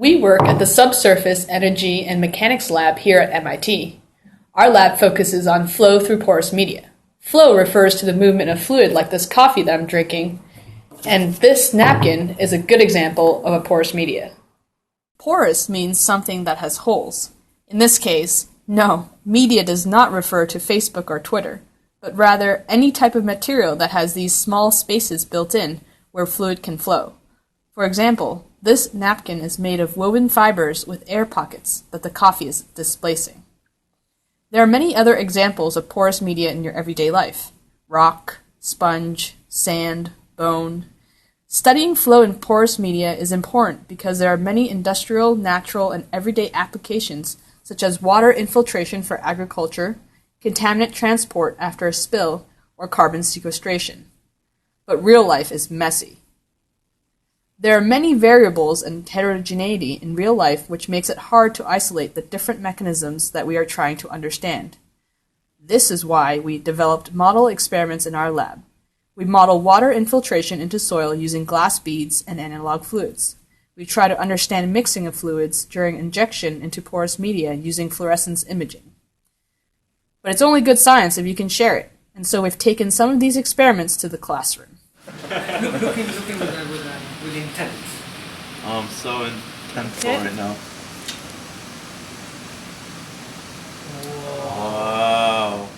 We work at the Subsurface Energy and Mechanics Lab here at MIT. Our lab focuses on flow through porous media. Flow refers to the movement of fluid like this coffee that I'm drinking, and this napkin is a good example of a porous media. Porous means something that has holes. In this case, no, media does not refer to Facebook or Twitter, but rather any type of material that has these small spaces built in where fluid can flow. For example, this napkin is made of woven fibers with air pockets that the coffee is displacing. There are many other examples of porous media in your everyday life: rock, sponge, sand, bone. Studying flow in porous media is important because there are many industrial, natural, and everyday applications such as water infiltration for agriculture, contaminant transport after a spill, or carbon sequestration. But real life is messy. There are many variables and heterogeneity in real life which makes it hard to isolate the different mechanisms that we are trying to understand. This is why we developed model experiments in our lab. We model water infiltration into soil using glass beads and analog fluids. We try to understand mixing of fluids during injection into porous media using fluorescence imaging. But it's only good science if you can share it, and so we've taken some of these experiments to the classroom. looking with intent. So intentful right now. Wow.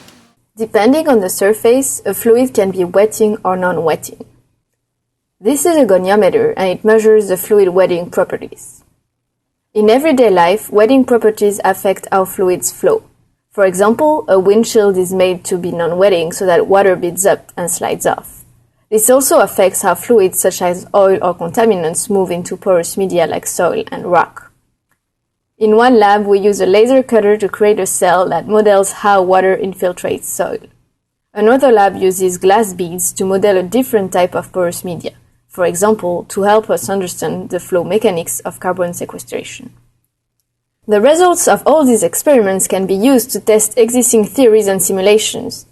Depending on the surface, a fluid can be wetting or non-wetting. This is a goniometer and it measures the fluid wetting properties. In everyday life, wetting properties affect how fluids flow. For example, a windshield is made to be non-wetting so that water beads up and slides off. This also affects how fluids such as oil or contaminants move into porous media like soil and rock. In one lab, we use a laser cutter to create a cell that models how water infiltrates soil. Another lab uses glass beads to model a different type of porous media, for example, to help us understand the flow mechanics of carbon sequestration. The results of all these experiments can be used to test existing theories and simulations.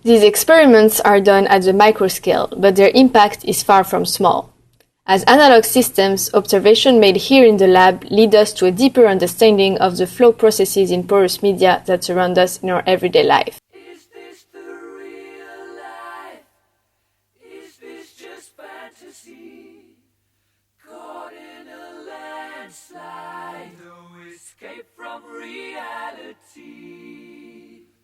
These experiments are done at the microscale, but their impact is far from small. As analog systems, observations made here in the lab lead us to a deeper understanding of the flow processes in porous media that surround us in our everyday life. Is this the real life? Is this just fantasy? Caught in a landslide, no escape from reality.